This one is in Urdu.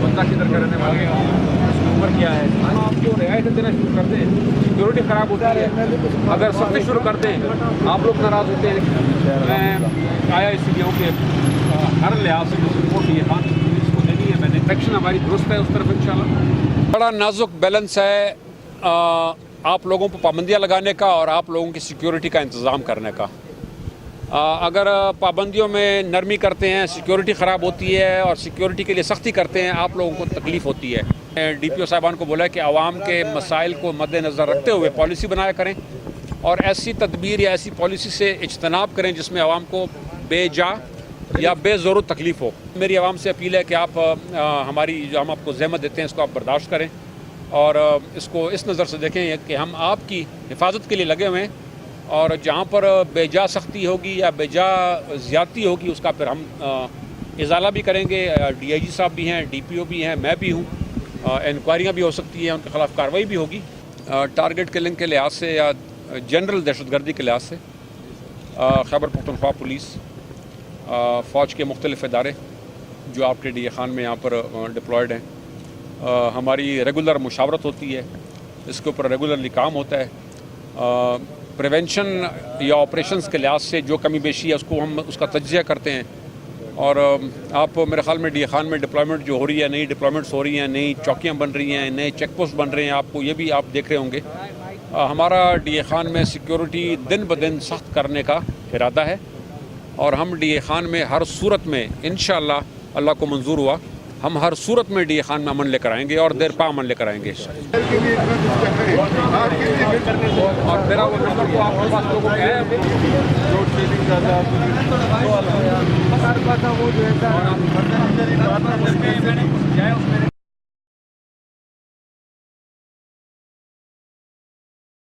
بندہ کدھر کا رہنے والے ہیں، اس کی عمر کیا ہے، آپ کو رعایت دینا شروع کر دیں، سیکورٹی خراب ہوتی ہے، اگر سختی شروع کر دیں آپ لوگ ناراض ہوتے ہیں۔ میں آیا اس لیے ہوں کہ ہر لحاظ سے جو سپورٹ یہ خان اس کو دینی ہے، میں نے ایکشن ہماری درست ہے اس طرف انشاءاللہ۔ بڑا نازک بیلنس ہے آپ لوگوں پر پابندیاں لگانے کا اور آپ لوگوں کی سیکیورٹی کا انتظام کرنے کا۔ اگر پابندیوں میں نرمی کرتے ہیں، سیکیورٹی خراب ہوتی ہے، اور سیکیورٹی کے لیے سختی کرتے ہیں، آپ لوگوں کو تکلیف ہوتی ہے۔ ڈی پی او صاحبان کو بولا ہے کہ عوام کے مسائل کو مد نظر رکھتے ہوئے پالیسی بنایا کریں، اور ایسی تدبیر یا ایسی پالیسی سے اجتناب کریں جس میں عوام کو بے جا یا بے ضرورت تکلیف ہو۔ میری عوام سے اپیل ہے کہ آپ ہماری جو ہم آپ کو زحمت دیتے ہیں اس کو آپ برداشت کریں، اور اس کو اس نظر سے دیکھیں کہ ہم آپ کی حفاظت کے لیے لگے ہوئے ہیں، اور جہاں پر بے جا سختی ہوگی یا بے جا زیادتی ہوگی اس کا پھر ہم ازالہ بھی کریں گے۔ ڈی آئی جی صاحب بھی ہیں، ڈی پی او بھی ہیں، میں بھی ہوں، انکوائریاں بھی ہو سکتی ہیں، ان کے خلاف کارروائی بھی ہوگی۔ ٹارگٹ کلنگ کے لحاظ سے یا جنرل دہشت گردی کے لحاظ سے خیبر پختونخوا پولیس، فوج کے مختلف ادارے جو آپ کے ڈی اے خان میں یہاں پر ڈپلائڈ ہیں، ہماری ریگولر مشاورت ہوتی ہے، اس کے اوپر ریگولرلی کام ہوتا ہے۔ پریونشن یا آپریشنز کے لحاظ سے جو کمی بیشی ہے اس کا تجزیہ کرتے ہیں، اور آپ میرے خیال میں ڈی اے خان میں ڈپلائمنٹ جو ہو رہی ہے، نئی ڈپلائمنٹس ہو رہی ہیں، نئی چوکیاں بن رہی ہیں، نئے چیک پوسٹ بن رہے ہیں، آپ کو یہ بھی آپ دیکھ رہے ہوں گے۔ ہمارا ڈی اے خان میں سیکیورٹی دن بدن سخت کرنے کا ارادہ ہے، اور ہم ڈی اے خان میں ہر صورت میں انشاءاللہ اللہ کو منظور ہوا ہم ہر صورت میں ڈی اے خان میں امن لے کر آئیں گے، اور دیر پا امن لے کر آئیں گے۔ اور میرا وہ نمبر کو آپ کے پاس لوگوں کا ہے